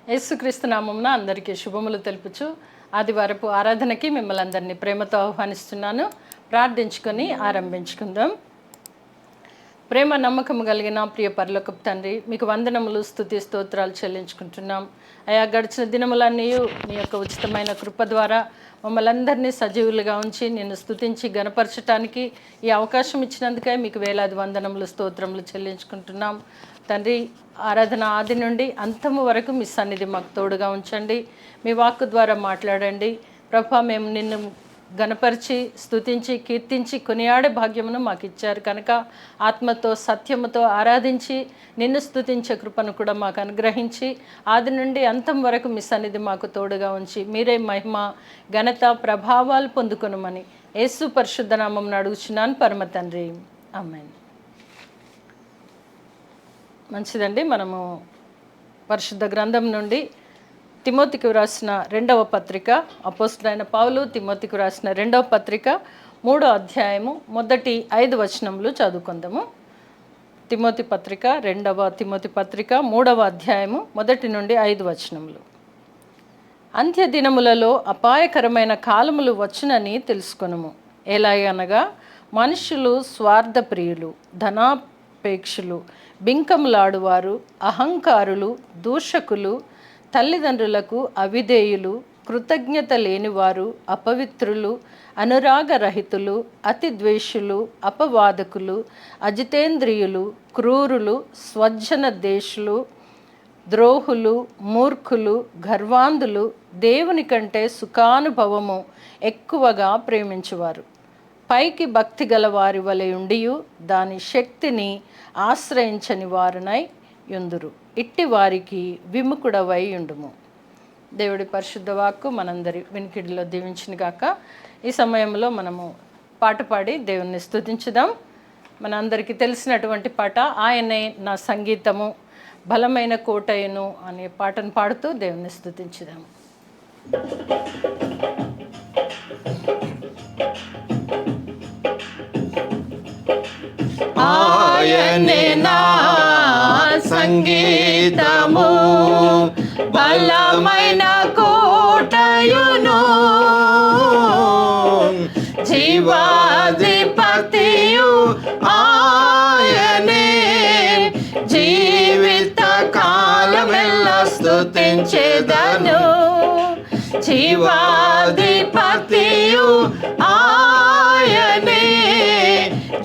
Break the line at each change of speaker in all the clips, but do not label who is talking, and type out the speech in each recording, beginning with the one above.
యేసుక్రీస్తు నామమున అందరికీ శుభములు తెలుపుచు ఆదివారపు ఆరాధనకి మిమ్మల్ని అందరినీ ప్రేమతో ఆహ్వానిస్తున్నాను. ప్రార్థించుకొని ఆరంభించుకుందాం. ప్రేమ నమ్మకము కలిగిన ప్రియ పరలోకపు తండ్రి, మీకు వందనములు స్తుతి స్తోత్రాలు చెల్లించుకుంటున్నాం. అయా గడిచిన దినములన్నీ నీ యొక్క ఉచితమైన కృప ద్వారా మమ్మల్ని అందరినీ సజీవులుగా ఉంచి నిన్ను స్తుతించి గణపరచటానికి ఈ అవకాశం ఇచ్చినందుకే మీకు వేలాది వందనములు స్తోత్రములు చెల్లించుకుంటున్నాం. తండ్రి, ఆరాధన ఆది నుండి అంతము వరకు మీ సన్నిధి మాకు తోడుగా ఉంచండి. మీ వాక్కు ద్వారా మాట్లాడండి ప్రభా. మేము నిన్ను గణపరిచి స్తుతించి కీర్తించి కొనియాడే భాగ్యమును మాకు ఇచ్చారు కనుక ఆత్మతో సత్యముతో ఆరాధించి నిన్ను స్తుతించే కృపను కూడా మాకు అనుగ్రహించి ఆది నుండి అంతం వరకు మీ సన్నిధి మాకు తోడుగా ఉంచి మీరే మహిమ ఘనత ప్రభావాలు పొందుకొనుమని యేసు పరిశుద్ధ నామమున అడుగుచున్నాను పరమ తండ్రి, ఆమేన్. మంచిదండి, మనము పరిశుద్ధ గ్రంథం నుండి తిమోతికి వ్రాసిన 2వ పత్రిక, అపోస్తలుడైన పౌలు తిమోతికి వ్రాసిన 2వ పత్రిక 3వ అధ్యాయము మొదటి 5 వచనములు చదువుకుందాము. తిమోతి పత్రిక 2వ తిమోతి పత్రిక 3వ అధ్యాయము మొదటి నుండి 5 వచనములు. అంత్య దినములలో అపాయకరమైన కాలములు వచ్చునని తెలుసుకొనుము. ఎలాగనగా మనుషులు స్వార్థప్రియులు, ధనాపేక్షులు, బింకములాడువారు, అహంకారులు, దూషకులు, తల్లిదండ్రులకు అవిధేయులు, కృతజ్ఞత లేనివారు, అపవిత్రులు, అనురాగరహితులు, అతి ద్వేషులు, అపవాదకులు, అజితేంద్రియులు, క్రూరులు, స్వజ్జన దేశులు, ద్రోహులు, మూర్ఖులు, గర్వాంధులు, దేవుని కంటే సుఖానుభవము ఎక్కువగా ప్రేమించువారు. పైకి భక్తి గల వారి వలె ఉండియు దాని శక్తిని ఆశ్రయించని వారునై యుందురు. ఇట్టి వారికి విముఖుడవై ఉండుము. దేవుడి పరిశుద్ధ వాక్కు మనందరి వినికిడిలో దీవించిన గాక. ఈ సమయంలో మనము పాట పాడి దేవుణ్ణి స్తుతించుదాం. మనందరికీ తెలిసినటువంటి పాట, ఆయనే నా సంగీతము బలమైన కోటయును అనే పాటను పాడుతూ దేవుణ్ణి స్తుతించుదాం.
ఆయనే నా సంగీతము బలమైన కోటయును, జీవాధిపతియు ఆయనే, జీవిత కాలమెల్లా స్తుతించెదను. జీవాధిపతియు ఆయనే,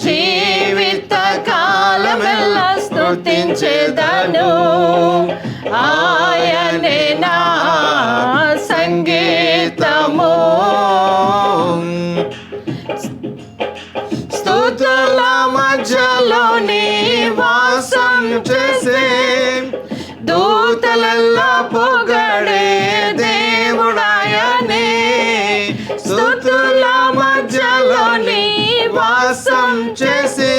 జీవిత కాలమెల్లా స్తుతించెదను. ఆయనే నా సంగీతము. స్తుతుల మధ్యలో నివాసం చేసే, దూతలల్లా పొగడే దేవుడాయనే. స్తుతుల మధ్యలో నివాసం చేసే,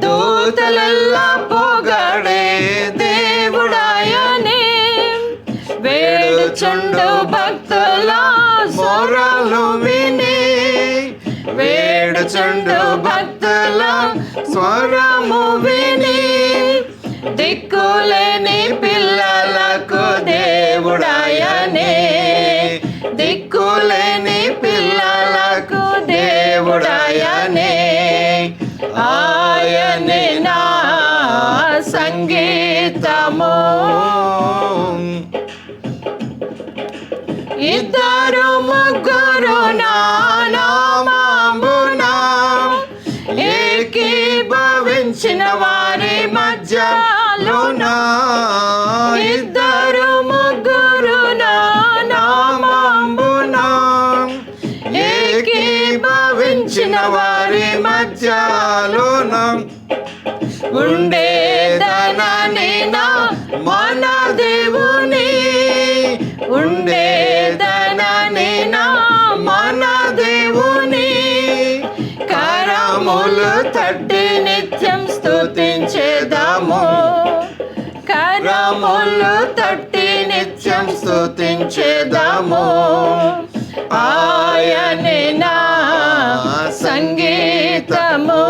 దూతలల్లా పొగడే దేవుడాయనే. వేడుచుండు భక్తుల మొరలు విని, వేడుచుండు భక్తుల స్వరము విని, దిక్కులేని పిల్లలకు దేవుడాయనే, దిక్కులేని పిల్లలకు దేవుడాయనే. ఆయనే నా సంగీతము. ఇద్దరు ముగ్గురు నా నామమున ఏకీభవించిన వారి మధ్యలోన, ఇద్దరు ముగ్గురు నా నామమున ఏకీభవించిన వారి మధ్యలోన ఉండేదనని నా మన దేవుని, ఉండేదనని నా మన దేవుని. కరములు తట్టి నిత్యం స్తుతించెదము, కరములు తట్టి నిత్యం స్తుతించెదము. ఆయనే నా సంగీతము.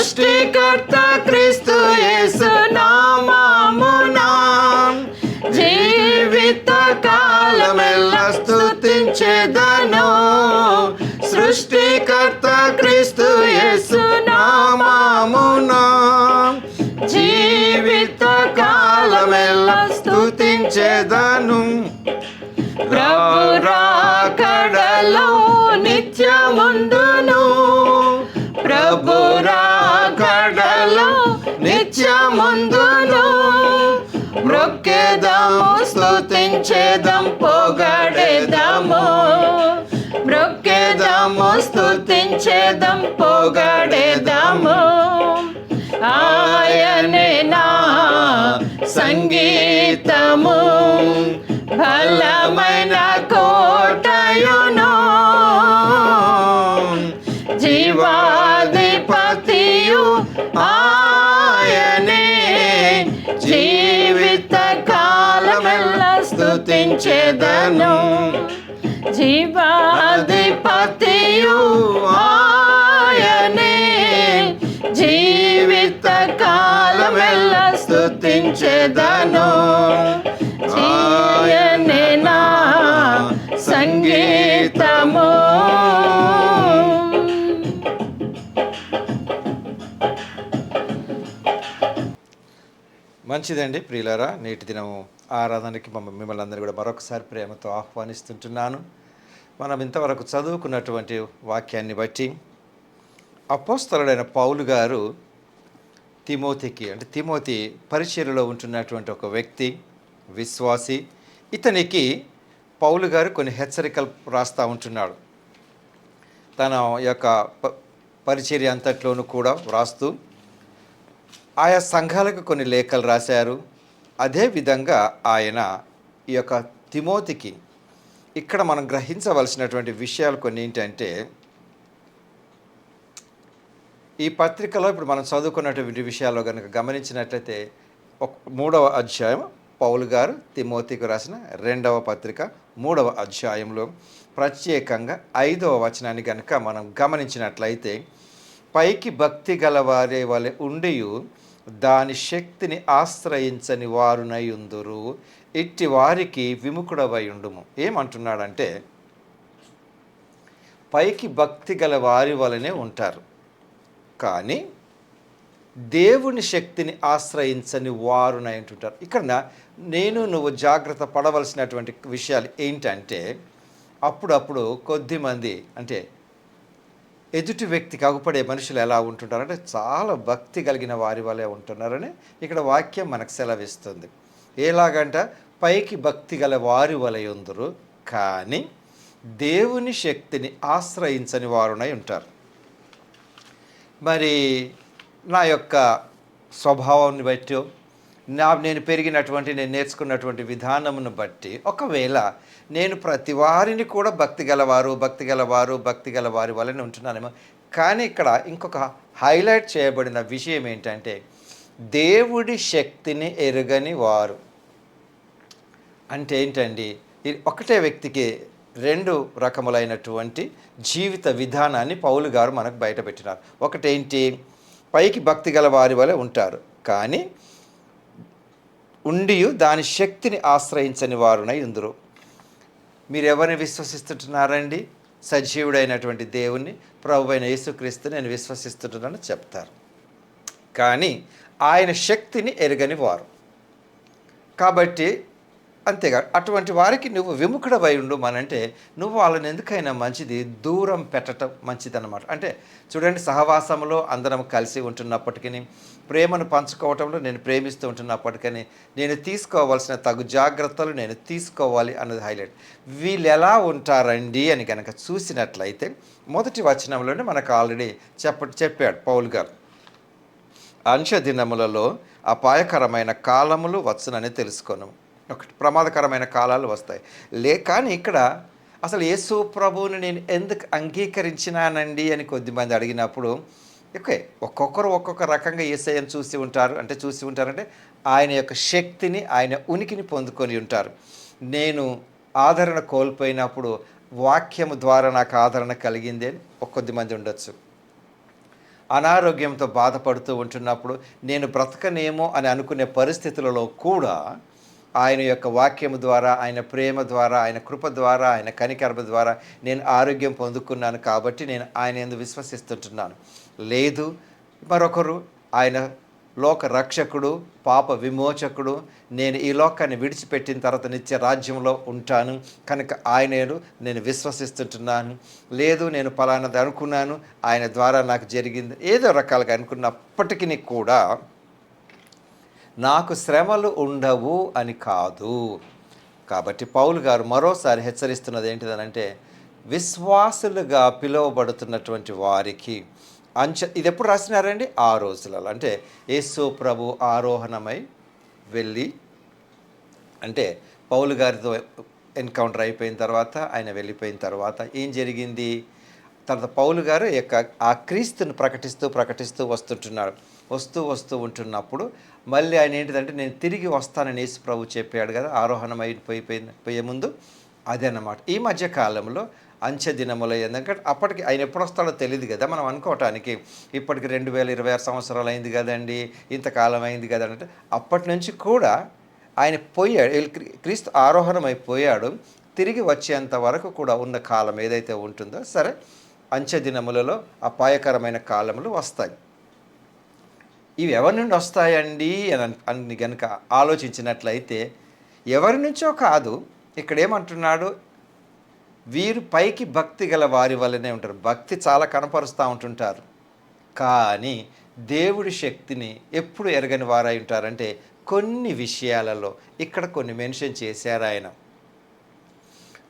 సృష్టికర్త క్రీస్తు యేసు నామమున జీవిత కాలమెల్లా స్తుతించెదను. సృష్టికర్త క్రీస్తు యేసు నామమున జీవిత కాలమెల్లా స్తుతించెదను. ప్రభు రాకడలో నిత్యముందును, ప్రభు రాకడలో నిత్యముందును. మ్రొక్కెదము స్తుతించెదం పొగడెదము, మ్రొక్కెదము స్తుతించెదం పొగడెదము. ఆయనే నా సంగీతము, బలమైన కోటయును, జీవాధిపతియు ఆయనే. జీవిత కాలమెల్లా స్తుతించెదను, జీవాధిపతియు ఆయనే. జీవిత కాలమెల్లా స్తుతించెదను. ఆయనే నా సంగీతము.
మంచిదండి ప్రియులారా, నేటి దినము ఆరాధనకి మిమ్మల్ని అందరూ కూడా మరొకసారి ప్రేమతో ఆహ్వానిస్తుంటున్నాను. మనం ఇంతవరకు చదువుకున్నటువంటి వాక్యాన్ని బట్టి అపోస్తలుడైన పౌలు గారు తిమోతికి, అంటే తిమోతి పరిచర్యలో ఉంటున్నటువంటి ఒక వ్యక్తి, విశ్వాసి. ఇతనికి పౌలు గారు కొన్ని హెచ్చరికలు రాస్తూ ఉంటున్నాడు. తన యొక్క పరిచర్య అంతట్లోనూ కూడా వ్రాస్తూ ఆయా సంఘాలకు కొన్ని లేఖలు రాశారు. అదేవిధంగా ఆయన ఈ యొక్క తిమోతికి ఇక్కడ మనం గ్రహించవలసినటువంటి విషయాలు కొన్ని ఏంటంటే, ఈ పత్రికలో ఇప్పుడు మనం చదువుకున్నటువంటి విషయాల్లో కనుక గమనించినట్లయితే 3వ అధ్యాయం పౌలు గారు తిమోతికి రాసిన 2వ పత్రిక 3వ అధ్యాయంలో ప్రత్యేకంగా 5వ వచనాన్ని కనుక మనం గమనించినట్లయితే, పైకి భక్తి గలవారే వలె ఉండియు దాని శక్తిని ఆశ్రయించని వారునై ఉందురు, ఇట్టి వారికి విముఖుడవై ఉండుము. ఏమంటున్నాడంటే, పైకి భక్తి గల వారి వలనే ఉంటారు, కానీ దేవుని శక్తిని ఆశ్రయించని వారునై ఉంటుంటారు. ఇక్కడ నువ్వు జాగ్రత్త పడవలసినటువంటి విషయాలు ఏంటంటే, అప్పుడప్పుడు కొద్దిమంది అంటే ఎదుటి వ్యక్తికి అగుపడే మనుషులు ఎలా ఉంటుంటారంటే చాలా భక్తి కలిగిన వారి వలె ఉంటున్నారని ఇక్కడ వాక్యం మనకు సెలవిస్తుంది. ఎలాగంట, పైకి భక్తి గల వారి వలె ఉందరు, కానీ దేవుని శక్తిని ఆశ్రయించని వారునై ఉంటారు. మరి నా యొక్క స్వభావాన్ని బట్టి, నేను పెరిగినటువంటి, నేను నేర్చుకున్నటువంటి విధానమును బట్టి, ఒకవేళ నేను ప్రతి వారిని కూడా భక్తి గల వారి వలన ఉంటున్నానేమో. కానీ ఇక్కడ ఇంకొక హైలైట్ చేయబడిన విషయం ఏంటంటే, దేవుడి శక్తిని ఎరుగని వారు. అంటే ఏంటండి, ఒకటే వ్యక్తికి 2 రకములైనటువంటి జీవిత విధానాన్ని పౌలు గారు మనకు బయటపెట్టినారు. ఒకటేంటి, పైకి భక్తి గల వారి వలె ఉంటారు, కానీ ఉండియు దాని శక్తిని ఆశ్రయించని వారునై ఉందురు. మీరు ఎవరిని విశ్వసిస్తుంటున్నారండి? సజీవుడైనటువంటి దేవుణ్ణి, ప్రభువైన యేసుక్రీస్తుని నేను విశ్వసిస్తుంటున్నాను చెప్తారు, కానీ ఆయన శక్తిని ఎరగని వారు. కాబట్టి అంతేగా అటువంటి వారికి నువ్వు విముఖుడవై ఉండు అనంటే, నువ్వు వాళ్ళని ఎందుకైనా మంచిది దూరం పెట్టడం మంచిదన్నమాట. అంటే చూడండి, సహవాసంలో అందరం కలిసి ఉంటున్నప్పటికీ, ప్రేమను పంచుకోవటంలో నేను ప్రేమిస్తూ ఉంటున్నప్పటికీ, నేను తీసుకోవాల్సిన తగు జాగ్రత్తలు నేను తీసుకోవాలి అన్నది హైలైట్. వీళ్ళు ఎలా ఉంటారండి అని కనుక చూసినట్లయితే, మొదటి వచనంలోనే మనకు ఆల్రెడీ చెప్పాడు పౌలు గారు, అంచె దినములలో అపాయకరమైన కాలములు వచ్చునని తెలుసుకోను. ఒకటి, ప్రమాదకరమైన కాలాలు వస్తాయి. కానీ ఇక్కడ అసలు యేసు ప్రభువుని నేను ఎందుకు అంగీకరించినానండి అని కొద్దిమంది అడిగినప్పుడు, ఒక్కొక్కరు ఒక్కొక్క రకంగా యేసయ్యను చూసి ఉంటారంటే ఆయన యొక్క శక్తిని, ఆయన ఉనికిని పొందుకొని ఉంటారు. నేను ఆదరణ కోల్పోయినప్పుడు వాక్యము ద్వారా నాకు ఆదరణ కలిగింది అని కొద్దిమంది ఉండొచ్చు. అనారోగ్యంతో బాధపడుతూ ఉంటున్నప్పుడు నేను బ్రతకనేమో అని అనుకునే పరిస్థితులలో కూడా ఆయన యొక్క వాక్యము ద్వారా, ఆయన ప్రేమ ద్వారా, ఆయన కృప ద్వారా, ఆయన కనికరమ ద్వారా నేను ఆరోగ్యం పొందుకున్నాను కాబట్టి నేను ఆయన యందు విశ్వసిస్తుంటున్నాను. లేదు, మరొకరు ఆయన లోక రక్షకుడు, పాప విమోచకుడు, నేను ఈ లోకాన్ని విడిచిపెట్టిన తర్వాత నిత్య రాజ్యంలో ఉంటాను కనుక ఆయన నేను విశ్వసిస్తుంటున్నాను. లేదు, నేను ఫలానాది అనుకున్నాను, ఆయన ద్వారా నాకు జరిగింది, ఏదో రకాలుగా అనుకున్నప్పటికీ కూడా నాకు శ్రమలు ఉండవు అని కాదు. కాబట్టి పౌలు గారు మరోసారి హెచ్చరిస్తున్నది ఏంటిదనంటే, విశ్వాసులుగా పిలువబడుతున్నటువంటి వారికి ఇది ఎప్పుడు రాసినారండి? 6 రోజులలో. అంటే యేసు ప్రభు ఆరోహణమై వెళ్ళి, అంటే పౌలు గారితో ఎన్కౌంటర్ అయిపోయిన తర్వాత, ఆయన వెళ్ళిపోయిన తర్వాత ఏం జరిగింది? తర్వాత పౌలు గారు ఆ క్రీస్తుని ప్రకటిస్తూ వస్తూ ఉంటున్నప్పుడు మళ్ళీ ఆయన ఏంటిదంటే, నేను తిరిగి వస్తానని యేసు ప్రభు చెప్పాడు కదా ఆరోహణం పోయే ముందు. అదన్నమాట. ఈ మధ్య కాలంలో అంచె దినములు ఎందుకంటే అప్పటికి ఆయన ఎప్పుడు వస్తాడో తెలియదు కదా. మనం అనుకోవటానికి ఇప్పటికి 2026 సంవత్సరాలు అయింది కదండి, ఇంతకాలం అయింది కదా అంటే, అప్పటి నుంచి కూడా ఆయన పోయాడు, క్రీస్తు ఆరోహణం అయిపోయాడు. తిరిగి వచ్చేంత వరకు కూడా ఉన్న కాలం ఏదైతే ఉంటుందో, సరే అంచె దినములలో అపాయకరమైన కాలములు వస్తాయి. ఇవి ఎవరి నుండి వస్తాయండి అని కనుక ఆలోచించినట్లయితే, ఎవరి నుంచో కాదు. ఇక్కడ ఏమంటున్నాడు? వీరు పైకి భక్తి గల వారి వల్లనే ఉంటారు, భక్తి చాలా కనపరుస్తూ ఉంటుంటారు, కానీ దేవుడి శక్తిని ఎప్పుడు ఎరగని వారై ఉంటారంటే కొన్ని విషయాలలో. ఇక్కడ కొన్ని మెన్షన్ చేశారు ఆయన.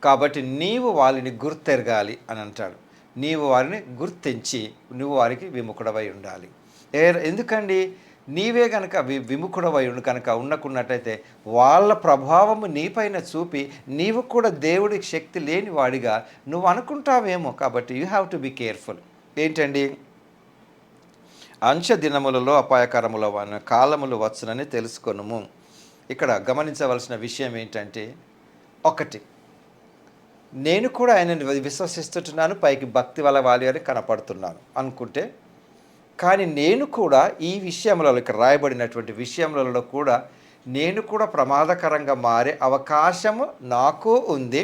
కాబట్టి నీవు వాళ్ళని గుర్తెరగాలి అని అంటాడు. నీవు వారిని గుర్తించి నువ్వు వారికి విముఖుడవై ఉండాలి. ఎందుకండి? నీవే కనుక విముఖుడవై కనుక ఉన్నట్లయితే వాళ్ళ ప్రభావము నీపైన చూపి నీవు కూడా దేవుడికి శక్తి లేని వాడిగా నువ్వు అనుకుంటావేమో. కాబట్టి you have to be careful. ఏంటండి? అంచె దినములలో అపాయకరముల కాలములు వచ్చునని తెలుసుకొనుము. ఇక్కడ గమనించవలసిన విషయం ఏంటంటే, ఒకటి, నేను కూడా ఆయనని విశ్వసిస్తున్నాను, పైకి భక్తి వల్ల వాలి అని కనపడుతున్నాను అనుకుంటే, కానీ నేను కూడా ఈ విషయంలో, ఇక్కడ రాయబడినటువంటి విషయములలో కూడా నేను కూడా ప్రమాదకరంగా మారే అవకాశము నాకు ఉంది.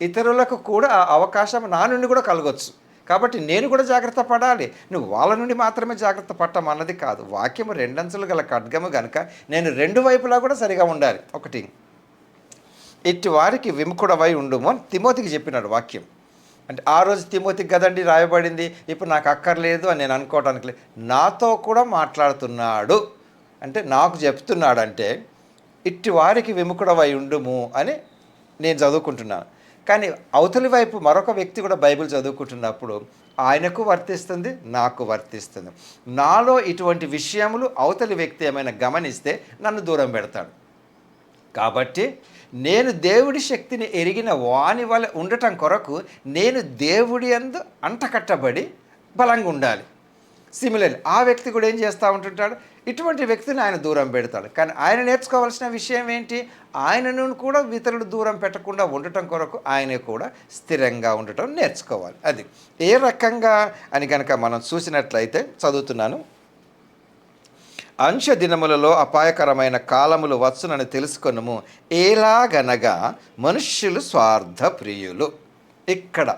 ఇతరులకు కూడా ఆ అవకాశం నా నుండి కూడా కలగొచ్చు. కాబట్టి నేను కూడా జాగ్రత్త పడాలి. నువ్వు వాళ్ళ నుండి మాత్రమే జాగ్రత్త పట్టమన్నది కాదు. వాక్యము 2 అంచులు గల ఖడ్గము కనుక నేను 2 వైపులా కూడా సరిగా ఉండాలి. ఒకటి, ఇట్టి వారికి విముఖుడవై ఉండుము అని తిమోతికి చెప్పినాడు వాక్యం. అంటే ఆ రోజు తిమోతికి కదండి రాయబడింది, ఇప్పుడు నాకు అక్కర్లేదు అని నేను అనుకోవడానికి లేదు. నాతో కూడా మాట్లాడుతున్నాడు, అంటే నాకు చెప్తున్నాడు. అంటే ఇట్టి వారికి విముఖుడవై ఉండుము అని నేను చదువుకుంటున్నాను. కానీ అవతలి వైపు మరొక వ్యక్తి కూడా బైబిల్ చదువుకుంటున్నప్పుడు ఆయనకు వర్తిస్తుంది, నాకు వర్తిస్తుంది. నాలో ఇటువంటి విషయములు అవతలి వ్యక్తి ఏమైనా గమనిస్తే నన్ను దూరం పెడతాడు. కాబట్టి నేను దేవుడి శక్తిని ఎరిగిన వాని వల్ల ఉండటం కొరకు నేను దేవుడి యందు అంటకట్టబడి బలంగా ఉండాలి. సిమిలర్లీ ఆ వ్యక్తి కూడా ఏం చేస్తూ ఉంటుంటాడు? ఇటువంటి వ్యక్తిని ఆయన దూరం పెడతాడు. కానీ ఆయన నేర్చుకోవాల్సిన విషయం ఏంటి? ఆయనను కూడా ఇతరులు దూరం పెట్టకుండా ఉండటం కొరకు ఆయనే కూడా స్థిరంగా ఉండటం నేర్చుకోవాలి. అది ఏ రకంగా అని కనుక మనం చూసినట్లయితే, చదువుతున్నాను, అంచె దినములలో అపాయకరమైన కాలములు వచ్చునని తెలుసుకొనుము. ఎలాగనగా మనుష్యులు స్వార్థ ప్రియులు. ఇక్కడ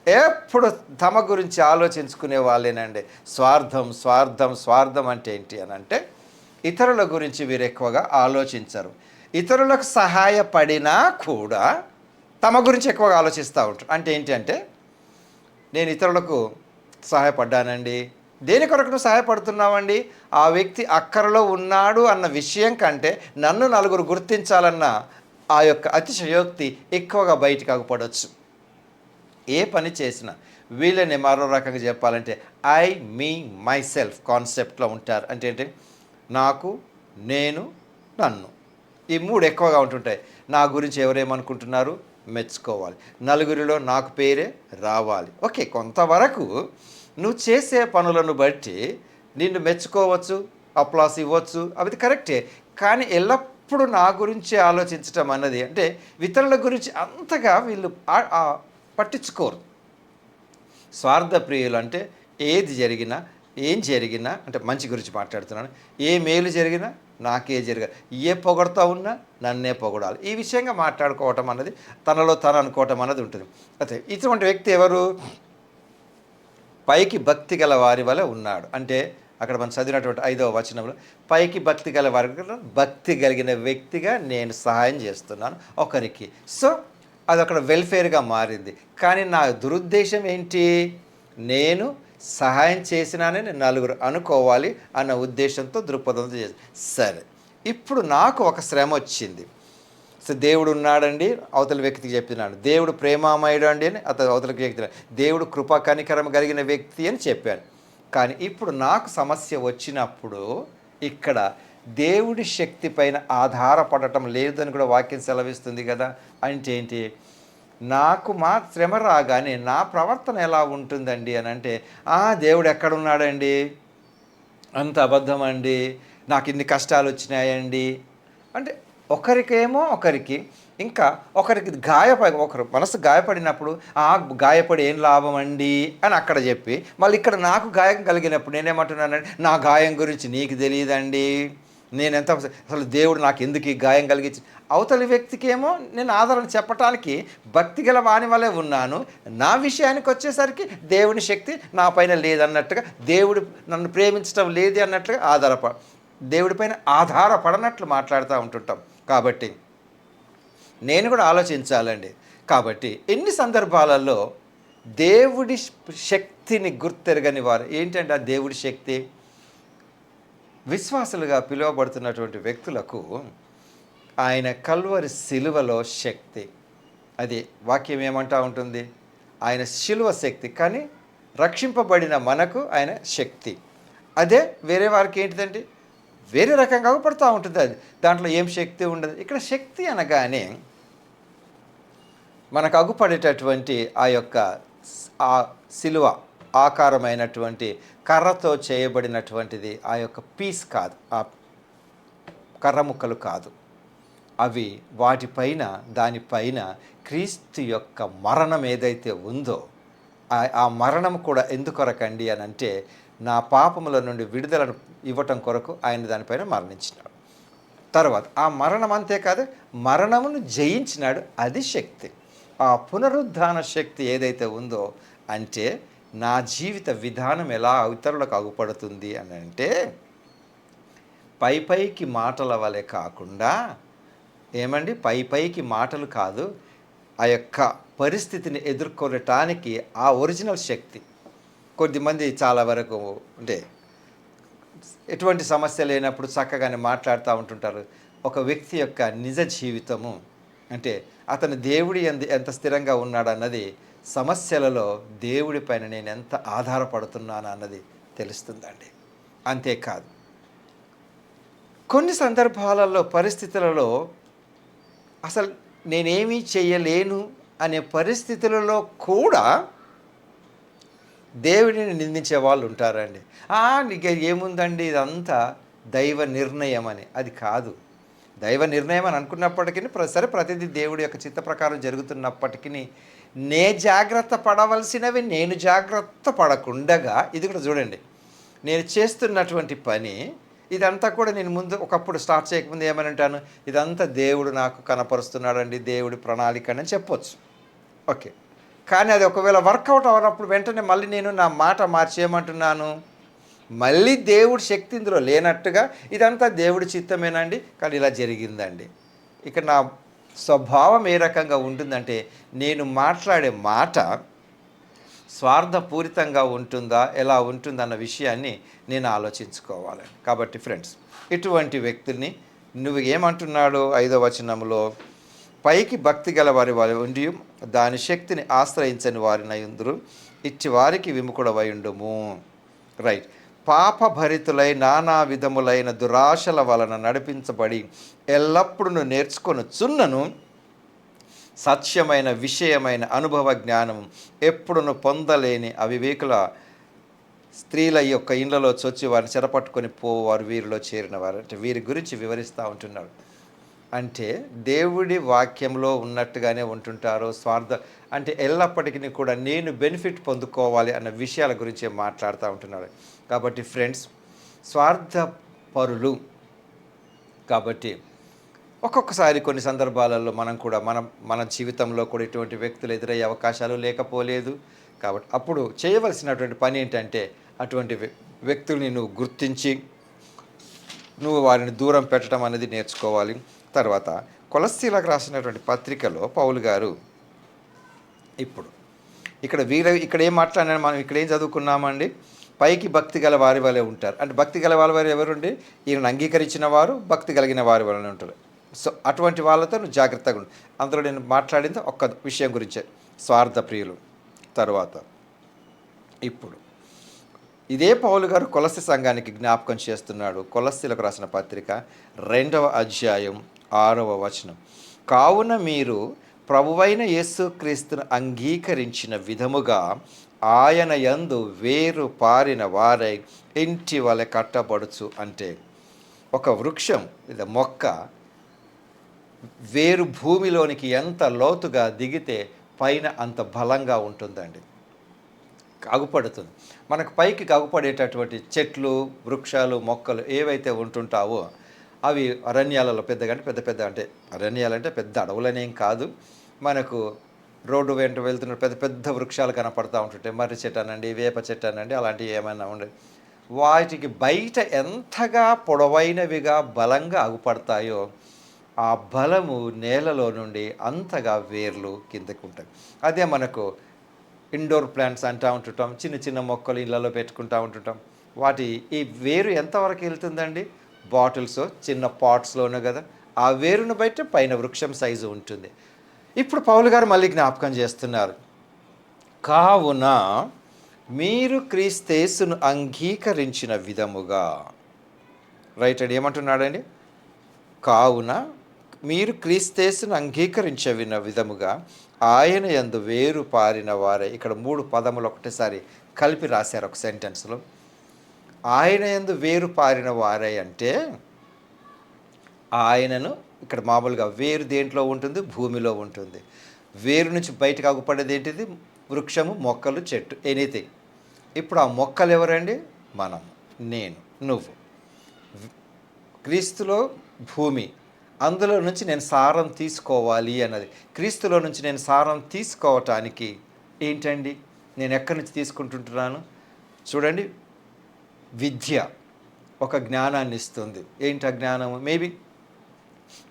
ఎప్పుడు తమ గురించి ఆలోచించుకునే వాళ్ళేనండి. స్వార్థం స్వార్థం స్వార్థం అంటే ఏంటి అని అంటే, ఇతరుల గురించి వీరు ఎక్కువగా ఆలోచించరు. ఇతరులకు సహాయపడినా కూడా తమ గురించి ఎక్కువగా ఆలోచిస్తూ ఉంటారు. అంటే ఏంటి అంటే, నేను ఇతరులకు సహాయపడ్డానండి, దేని కొరకు నువ్వు సహాయపడుతున్నావండి? ఆ వ్యక్తి అక్కరలో ఉన్నాడు అన్న విషయం కంటే నన్ను నలుగురు గుర్తించాలన్న ఆ యొక్క అతిశయోక్తి ఎక్కువగా బయటకు అగుపడవచ్చు. ఏ పని చేసినా వీళ్ళని మరో రకంగా చెప్పాలంటే ఐ మీ మై సెల్ఫ్ కాన్సెప్ట్లో ఉంటారు. అంటే ఏంటి? నాకు, నేను, నన్ను, ఈ 3 ఎక్కువగా ఉంటుంటాయి. నా గురించి ఎవరేమనుకుంటున్నారు మెచ్చుకోవాలి, నలుగురిలో నాకు పేరే రావాలి. ఓకే, కొంతవరకు నువ్వు చేసే పనులను బట్టి నిన్ను మెచ్చుకోవచ్చు, అప్లాస్ ఇవ్వచ్చు, అవి కరెక్టే. కానీ ఎల్లప్పుడూ నా గురించి ఆలోచించటం అన్నది అంటే ఇతరుల గురించి అంతగా వీళ్ళు పట్టించుకోరు. స్వార్థ ప్రియులు అంటే ఏది జరిగినా ఏం జరిగినా అంటే మంచి గురించి మాట్లాడుతున్నాను, ఏ మేలు జరిగినా నాకే జరగాలి, ఏ పొగడుతూ ఉన్నా నన్నే పొగడాలి, ఈ విషయంగా మాట్లాడుకోవటం అన్నది తనలో తను అనుకోవటం అన్నది ఉంటుంది. అయితే ఇటువంటి వ్యక్తి ఎవరు? పైకి భక్తి గల వారి వలె ఉన్నాడు. అంటే అక్కడ మనం చదివినటువంటి 5వ వచనంలో పైకి భక్తి గల వారి భక్తి కలిగిన వ్యక్తిగా నేను సహాయం చేస్తున్నాను ఒకరికి. సో అది అక్కడ వెల్ఫేర్గా మారింది. కానీ నా దురుద్దేశం ఏంటి? నేను సహాయం చేసినానని నలుగురు అనుకోవాలి అన్న ఉద్దేశంతో దృక్పథంతో చేసి, సరే ఇప్పుడు నాకు ఒక శ్రమ వచ్చింది. సో దేవుడు ఉన్నాడండి, అవతల వ్యక్తికి చెప్తున్నాను. దేవుడు ప్రేమామయుడు అండి అని అవతలకి చెప్తున్నాను. దేవుడు కృపా కనికరం కలిగిన వ్యక్తి అని చెప్పాను. కానీ ఇప్పుడు నాకు సమస్య వచ్చినప్పుడు ఇక్కడ దేవుడి శక్తి పైన ఆధారపడటం లేదని కూడా వాక్యం సెలవిస్తుంది కదా. అంటే ఏంటి? నాకు మా శ్రమ రాగానే నా ప్రవర్తన ఎలా ఉంటుందండి అని అంటే, దేవుడు ఎక్కడున్నాడండి, అంత అబద్ధం అండి, నాకు ఇన్ని కష్టాలు వచ్చినాయండి అంటే ఒకరికేమో ఒకరికి, ఇంకా ఒకరికి ఒకరు మనసు గాయపడినప్పుడు గాయపడి ఏం లాభం అండి అని అక్కడ చెప్పి, మళ్ళీ ఇక్కడ నాకు గాయం కలిగినప్పుడు నేనేమంటున్నానండి, నా గాయం గురించి నీకు తెలియదండి, నేనెంత అసలు దేవుడు నాకు ఎందుకు ఈ గాయం కలిగించి, అవతలి వ్యక్తికి ఏమో నేను ఆదరణ చెప్పటానికి భక్తి గల వాని వలె ఉన్నాను, నా విషయానికి వచ్చేసరికి దేవుని శక్తి నా పైన లేదన్నట్టుగా, దేవుడు నన్ను ప్రేమించడం లేదు అన్నట్లుగా దేవుడిపైన ఆధారపడనట్లు మాట్లాడుతూ ఉంటుంటాం. కాబట్టి నేను కూడా ఆలోచించాలండి. కాబట్టి ఎన్ని సందర్భాలలో దేవుడి శక్తిని గుర్తెరగని వారు ఏంటంటే, ఆ దేవుడి శక్తి విశ్వాసులుగా పిలువబడుతున్నటువంటి వ్యక్తులకు ఆయన కల్వరి శిలువలో శక్తి, అది వాక్యం ఏమంటా ఉంటుంది, ఆయన శిలువ శక్తి. కానీ రక్షింపబడిన మనకు ఆయన శక్తి. అదే వేరే వారికి ఏంటిదంటే వేరే రకంగా అగుపడుతూ ఉంటుంది. అది దాంట్లో ఏం శక్తి ఉండదు. ఇక్కడ శక్తి అనగానే మనకు అగుపడేటటువంటి ఆ శిలువ ఆకారమైనటువంటి కర్రతో చేయబడినటువంటిది ఆ యొక్క పీస్ కాదు, ఆ కర్ర ముక్కలు కాదు, అవి వాటిపైన దానిపైన క్రీస్తు యొక్క మరణం ఏదైతే ఉందో ఆ మరణం కూడా ఎందుకొరకండి అని అంటే, నా పాపముల నుండి విడుదలను ఇవ్వటం కొరకు ఆయన దానిపైన మరణించినాడు. తర్వాత ఆ మరణం అంతేకాదు, మరణమును జయించినాడు, అది శక్తి. ఆ పునరుద్ధాన శక్తి ఏదైతే ఉందో అంటే నా జీవిత విధానం ఎలా ఇతరులకు అగుపడుతుంది అని అంటే, పైకి మాటల వలె కాకుండా ఏమండి, పైకి మాటలు కాదు, ఆ యొక్క పరిస్థితిని ఎదుర్కొనటానికి ఆ ఒరిజినల్ శక్తి. కొద్దిమంది చాలా వరకు అంటే ఎటువంటి సమస్య లేనప్పుడు చక్కగానే మాట్లాడుతూ ఉంటుంటారు. ఒక వ్యక్తి యొక్క నిజ జీవితము అంటే అతను దేవుడి ఎంత స్థిరంగా ఉన్నాడన్నది సమస్యలలో దేవుడి పైన నేను ఎంత ఆధారపడుతున్నాను అన్నది తెలుస్తుందండి. అంతేకాదు, కొన్ని సందర్భాలలో పరిస్థితులలో అసలు నేనేమీ చేయలేను అనే పరిస్థితులలో కూడా దేవుడిని నిందించే వాళ్ళు ఉంటారండి. నీకు ఏముందండి, ఇదంతా దైవ నిర్ణయం అని. అది కాదు. దైవ నిర్ణయం అని అనుకున్నప్పటికీ సరే, ప్రతిదీ దేవుడి యొక్క చిత్త ప్రకారం జరుగుతున్నప్పటికీ జాగ్రత్త పడవలసినవి నేను జాగ్రత్త పడకుండగా, ఇది కూడా చూడండి, నేను చేస్తున్నటువంటి పని ఇదంతా కూడా నేను ముందు ఒకప్పుడు స్టార్ట్ చేయకముందు ఏమని అంటాను, ఇదంతా దేవుడు నాకు కనపరుస్తున్నాడండి, దేవుడి ప్రణాళిక అని చెప్పొచ్చు. ఓకే, కానీ అది ఒకవేళ వర్కౌట్ అవ్వనప్పుడు వెంటనే మళ్ళీ నేను నా మాట మార్చేయమంటున్నాను, మళ్ళీ దేవుడి శక్తి ఇందులో లేనట్టుగా ఇదంతా దేవుడి చిత్తమేనండి, కానీ ఇలా జరిగిందండి. ఇక నా స్వభావం ఏ రకంగా ఉంటుందంటే, నేను మాట్లాడే మాట స్వార్థపూరితంగా ఉంటుందా, ఎలా ఉంటుందన్న విషయాన్ని నేను ఆలోచించుకోవాలి. కాబట్టి ఫ్రెండ్స్, ఇటువంటి వ్యక్తుల్ని నువ్వు ఏమంటున్నాడు 5వ వచనంలో, పైకి భక్తి గల వారి ఉండి దాని శక్తిని ఆశ్రయించని వారినై ఉందురు, ఇచ్చి వారికి విముఖుడవై ఉండుము. రైట్. పాపభరితులై నానా విధములైన దురాశల వలన నడిపించబడి ఎల్లప్పుడూ నేర్చుకొనుచున్నను సత్యమైన విషయమైన అనుభవ జ్ఞానం ఎప్పుడును పొందలేని అవివేకుల స్త్రీల యొక్క ఇండ్లలో చొచ్చి వారిని చెరపట్టుకొని పోవారు వీరిలో చేరిన వారు. అంటే వీరి గురించి వివరిస్తూ ఉంటున్నాడు. అంటే దేవుడి వాక్యంలో ఉన్నట్టుగానే ఉంటుంటారు. అంటే ఎల్లప్పటికీ కూడా నేను బెనిఫిట్ పొందుకోవాలి అన్న విషయాల గురించి మాట్లాడుతూ ఉంటున్నాడు. కాబట్టి ఫ్రెండ్స్, స్వార్థపరులు కాబట్టి ఒక్కొక్కసారి కొన్ని సందర్భాలలో మనం కూడా మన జీవితంలో కూడా ఇటువంటి వ్యక్తులు ఎదురయ్యే అవకాశాలు లేకపోలేదు. కాబట్టి అప్పుడు చేయవలసినటువంటి పని ఏంటంటే అటువంటి వ్యక్తుల్ని నువ్వు గుర్తించి నువ్వు వారిని దూరం పెట్టడం అనేది నేర్చుకోవాలి. తర్వాత కొలస్సీలకు రాసినటువంటి పత్రికలో పౌలు గారు ఇప్పుడు ఇక్కడ ఏం మాట్లాడినా మనం ఇక్కడ ఏం చదువుకున్నామండి, పైకి భక్తి గల వారి వలె ఉంటారు. అంటే భక్తి గల వారు ఎవరుండి, ఈయనను అంగీకరించిన వారు భక్తి కలిగిన వారి వలన ఉంటారు. సో అటువంటి వాళ్ళతో నువ్వు జాగ్రత్తగా ఉండు. అందులో నేను మాట్లాడింది ఒక్క విషయం గురించే, స్వార్థ ప్రియులు. తర్వాత ఇప్పుడు ఇదే పౌలు గారు కొలస్సీ సంఘానికి జ్ఞాపకం చేస్తున్నాడు. కొలస్సీలకు రాసిన పత్రిక 2వ అధ్యాయం 6వ వచనం. కావున మీరు ప్రభువైన యేసుక్రీస్తును అంగీకరించిన విధముగా ఆయన యందు వేరు పారిన వారై ఇంటి వలె కట్టబడుచు. అంటే ఒక వృక్షం లేదా మొక్క వేరు భూమిలోనికి ఎంత లోతుగా దిగితే పైన అంత బలంగా ఉంటుందండి, అగుపడుతుంది. మనకు పైకి అగుపడేటటువంటి చెట్లు, వృక్షాలు, మొక్కలు ఏవైతే ఉంటుంటావో అవి అరణ్యాలలో పెద్ద అరణ్యాలంటే పెద్ద అడవులనేం కాదు, మనకు రోడ్డు వెంట వెళ్తున్న పెద్ద వృక్షాలు కనపడతా ఉంటుంటాయి. మర్రి చెట్టు అనండి, వేప చెట్టు అనండి, అలాంటివి ఏమైనా ఉండేవి. వాటికి బయట ఎంతగా పొడవైనవిగా బలంగా అగుపడతాయో ఆ బలము నేలలో నుండి అంతగా వేర్లు కిందకు ఉంటాయి. అదే మనకు ఇండోర్ ప్లాంట్స్ అంటూ ఉంటుంటాం, చిన్న చిన్న మొక్కలు ఇళ్ళలో పెట్టుకుంటూ ఉంటుంటాం. వాటి ఈ వేరు ఎంతవరకు వెళ్తుందండి, బాటిల్స్ చిన్న పాట్స్లోనే కదా, ఆ వేరును బయట పైన వృక్షం సైజు ఉంటుంది. ఇప్పుడు పౌలు గారు మళ్ళీ జ్ఞాపకం చేస్తున్నారు, కావున మీరు క్రీస్తేసును అంగీకరించిన విధముగా. రైట్ అండి, ఏమంటున్నాడండి, కావున మీరు క్రీస్తేసును అంగీకరించిన విధముగా ఆయన యందు వేరు పారిన వారే. ఇక్కడ 3 పదములు ఒకటేసారి కలిపి రాశారు ఒక సెంటెన్స్లో. ఆయన యందు వేరు పారిన వారే అంటే ఆయనను, ఇక్కడ మామూలుగా వేరు దేంట్లో ఉంటుంది, భూమిలో ఉంటుంది. వేరు నుంచి బయటకు అగుపడేది ఏంటిది, వృక్షము, మొక్కలు, చెట్టు, ఎనీథింగ్. ఇప్పుడు ఆ మొక్కలు ఎవరండి, మనం, నేను, నువ్వు. క్రీస్తులో భూమి, అందులో నుంచి నేను సారం తీసుకోవాలి అన్నది. క్రీస్తులో నుంచి నేను సారం తీసుకోవటానికి ఏంటండి, నేను ఎక్కడి నుంచి తీసుకుంటుంటున్నాను చూడండి. విద్య ఒక జ్ఞానాన్ని ఇస్తుంది. ఏంటి ఆ జ్ఞానము, మేబీ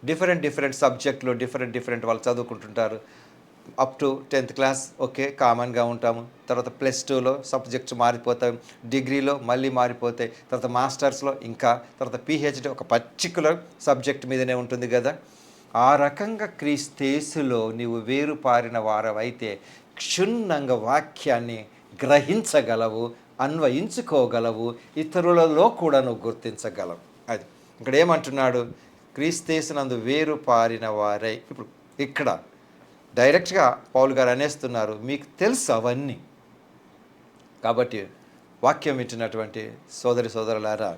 డిఫరెంట్ సబ్జెక్టులు డిఫరెంట్ వాళ్ళు చదువుకుంటుంటారు. Up to 10th class okay కామన్గా ఉంటాము. తర్వాత +2లో సబ్జెక్ట్స్ మారిపోతాయి, డిగ్రీలో మళ్ళీ మారిపోతాయి, తర్వాత మాస్టర్స్లో ఇంకా, తర్వాత PhD ఒక పర్టిక్యులర్ సబ్జెక్ట్ మీదనే ఉంటుంది కదా. ఆ రకంగా క్రీస్తేసులో నీవు వేరు పారిన వారవైతే క్షుణ్ణంగా వాక్యాన్ని గ్రహించగలవు, అన్వయించుకోగలవు, ఇతరులలో కూడా నువ్వు గుర్తించగలవు. అది ఇక్కడ ఏమంటున్నాడు, క్రీస్తేసునందు వేరు పారిన వారై. ఇప్పుడు ఇక్కడ డైరెక్ట్గా పౌలు గారు అనేస్తున్నారు, మీకు తెలుసు అవన్నీ. కాబట్టి వాక్యం వింటున్నటువంటి సోదరులారా,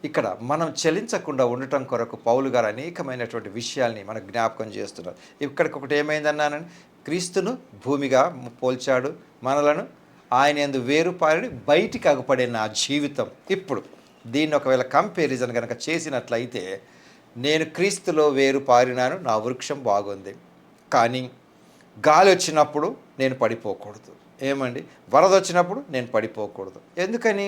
ఇక్కడ మనం చలించకుండా ఉండటం కొరకు పౌలు గారు అనేకమైనటువంటి విషయాల్ని మనకు జ్ఞాపకం చేస్తున్నారు. ఇక్కడికి ఒకటి ఏమైందన్నానని, క్రీస్తును భూమిగా పోల్చాడు, మనలను ఆయన యందు వేరుపారిని బయటికి అగుపడే నా జీవితం. ఇప్పుడు దీన్ని ఒకవేళ కంపారిజన్ కనుక చేసినట్లయితే, నేను క్రీస్తులో వేరు పారినాను, నా వృక్షం బాగుంది. కానీ గాలి వచ్చినప్పుడు నేను పడిపోకూడదు. ఏమండి, వరద వచ్చినప్పుడు నేను పడిపోకూడదు. ఎందుకని,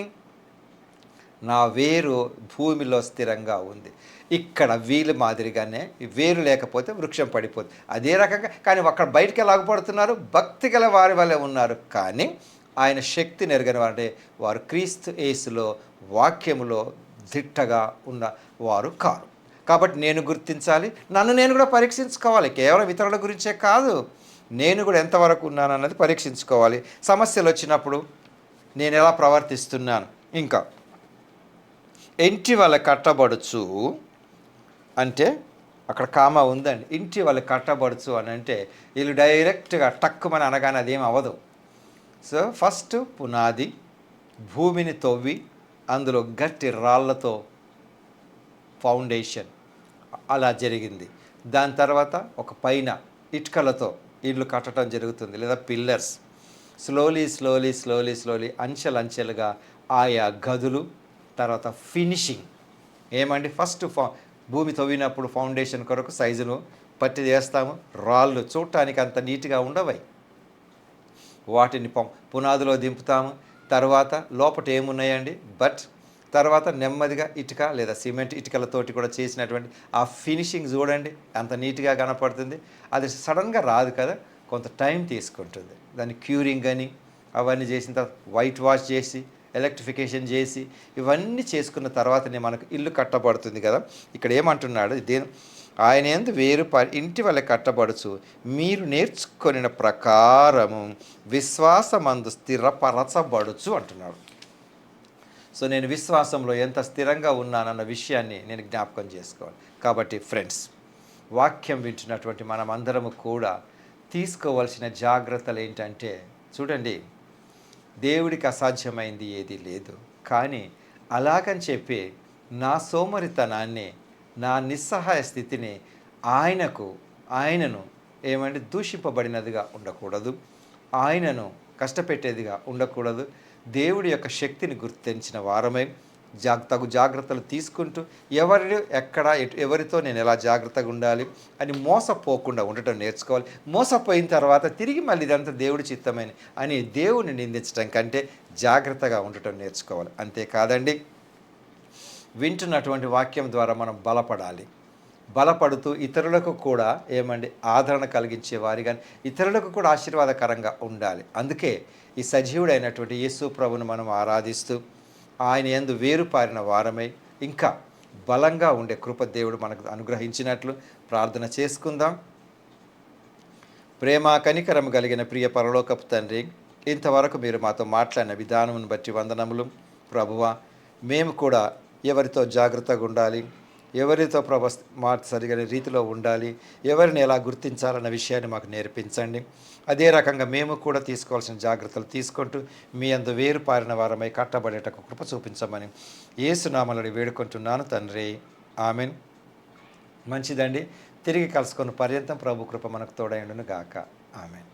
నా వేరు భూమిలో స్థిరంగా ఉంది. ఇక్కడ వీలు మాదిరిగానే వేరు లేకపోతే వృక్షం పడిపోతుంది. అదే రకంగా కానీ అక్కడ బయటికి లాగపడుతున్నారు, భక్తి గల వారి వల్లే ఉన్నారు. కానీ ఆయన శక్తి నెరగని వారంటే వారు క్రీస్తు యేసులో వాక్యములో దిట్టగా ఉన్న వారు కారు. కాబట్టి నేను గుర్తించాలి, నన్ను నేను కూడా పరీక్షించుకోవాలి. కేవలం ఇతరుల గురించే కాదు, నేను కూడా ఎంతవరకు ఉన్నాను అన్నది పరీక్షించుకోవాలి. సమస్యలు వచ్చినప్పుడు నేను ఎలా ప్రవర్తిస్తున్నాను. ఇంకా ఇంటి వల్ల కట్టబడుచు అంటే అక్కడ కామా ఉందండి. ఇంటి వల్ల కట్టబడుచు అని అంటే వీళ్ళు డైరెక్ట్గా టక్కుమని అనగానే అదేం అవ్వదు. సో ఫస్ట్ పునాది, భూమిని తవ్వి అందులో గట్టి రాళ్లతో ఫౌండేషన్, అలా జరిగింది. దాని తర్వాత ఒక పైన ఇటుకలతో ఇల్లు కట్టడం జరుగుతుంది, లేదా పిల్లర్స్. స్లోలీ అంచెలంచెలుగా ఆయా గదులు, తర్వాత ఫినిషింగ్ ఏమండి, ఫస్ట్ భూమి తవ్వినప్పుడు ఫౌండేషన్ కొరకు సైజును పట్టి చేస్తాము. రాళ్ళు చూడటానికి అంత నీట్గా ఉండవై, వాటిని పునాదిలో దింపుతాము. తర్వాత లోపట ఏమున్నాయండి, బట్ తర్వాత నెమ్మదిగా ఇటుక లేదా సిమెంట్ ఇటుకలతోటి కూడా చేసినటువంటి ఆ ఫినిషింగ్ చూడండి అంత నీట్గా కనపడుతుంది. అది సడన్గా రాదు కదా, కొంత టైం తీసుకుంటుంది. దాన్ని క్యూరింగ్ అని అవన్నీ చేసిన తర్వాత వైట్ వాష్ చేసి ఎలక్ట్రిఫికేషన్ చేసి ఇవన్నీ చేసుకున్న తర్వాతనే మనకు ఇల్లు కట్టబడుతుంది కదా. ఇక్కడ ఏమంటున్నాడు, ఆయన యందు వేరు ఇంటి వల్ల కట్టబడుచు మీరు నేర్చుకొనిన ప్రకారము విశ్వాసమందు స్థిరపరచబడుచు అంటున్నాడు. సో నేను విశ్వాసంలో ఎంత స్థిరంగా ఉన్నానన్న విషయాన్ని నేను జ్ఞాపకం చేసుకోవాలి. కాబట్టి ఫ్రెండ్స్, వాక్యం వింటున్నటువంటి మనం అందరము కూడా తీసుకోవాల్సిన జాగ్రత్తలు ఏంటంటే, చూడండి, దేవుడికి అసాధ్యమైంది ఏది లేదు. కానీ అలాగని చెప్పి నా సోమరితనాన్ని, నా నిస్సహాయ స్థితిని ఆయనను దూషింపబడినదిగా ఉండకూడదు, ఆయనను కష్టపెట్టేదిగా ఉండకూడదు. దేవుడి యొక్క శక్తిని గుర్తించిన వారమై తగు జాగ్రత్తలు తీసుకుంటూ ఎవరితో నేను ఎలా జాగ్రత్తగా ఉండాలి అని మోసపోకుండా ఉండటం నేర్చుకోవాలి. మోసపోయిన తర్వాత తిరిగి మళ్ళీ ఇదంతా దేవుడి చిత్తమైన అని దేవుడిని నిందించడం కంటే జాగ్రత్తగా ఉండటం నేర్చుకోవాలి. అంతేకాదండి, వింటున్నటువంటి వాక్యం ద్వారా మనం బలపడుతూ ఇతరులకు కూడా ఆదరణ కలిగించే వారిగా, ఇతరులకు కూడా ఆశీర్వాదకరంగా ఉండాలి. అందుకే ఈ సజీవుడైనటువంటి యేసు ప్రభువును మనం ఆరాధిస్తూ ఆయన యందు వేరుపారిన వారమై ఇంకా బలంగా ఉండే కృప దేవుడు మనకు అనుగ్రహించినట్లు ప్రార్థన చేసుకుందాం. ప్రేమ కనికరం కలిగిన ప్రియ పరలోకపు తండ్రి, ఇంతవరకు మీరు మాతో మాట్లాడిన విధానమును బట్టి వందనములు. ప్రభువా, మేము కూడా ఎవరితో జాగ్రత్తగా ఉండాలి, ఎవరితో మాట సరిగైన రీతిలో ఉండాలి, ఎవరిని ఎలా గుర్తించాలన్న విషయాన్ని మాకు నేర్పించండి. అదే రకంగా మేము కూడా తీసుకోవాల్సిన జాగ్రత్తలు తీసుకుంటూ మీ అందు వేరుపారిన వారమై కట్టబడేటకు కృప చూపించమని యేసు నామములో వేడుకుంటున్నాను తండ్రి. ఆమెన్. మంచిదండి. తిరిగి కలుసుకున్న పర్యంతం ప్రభు కృప మనకు తోడైండును గాక. ఆమెన్.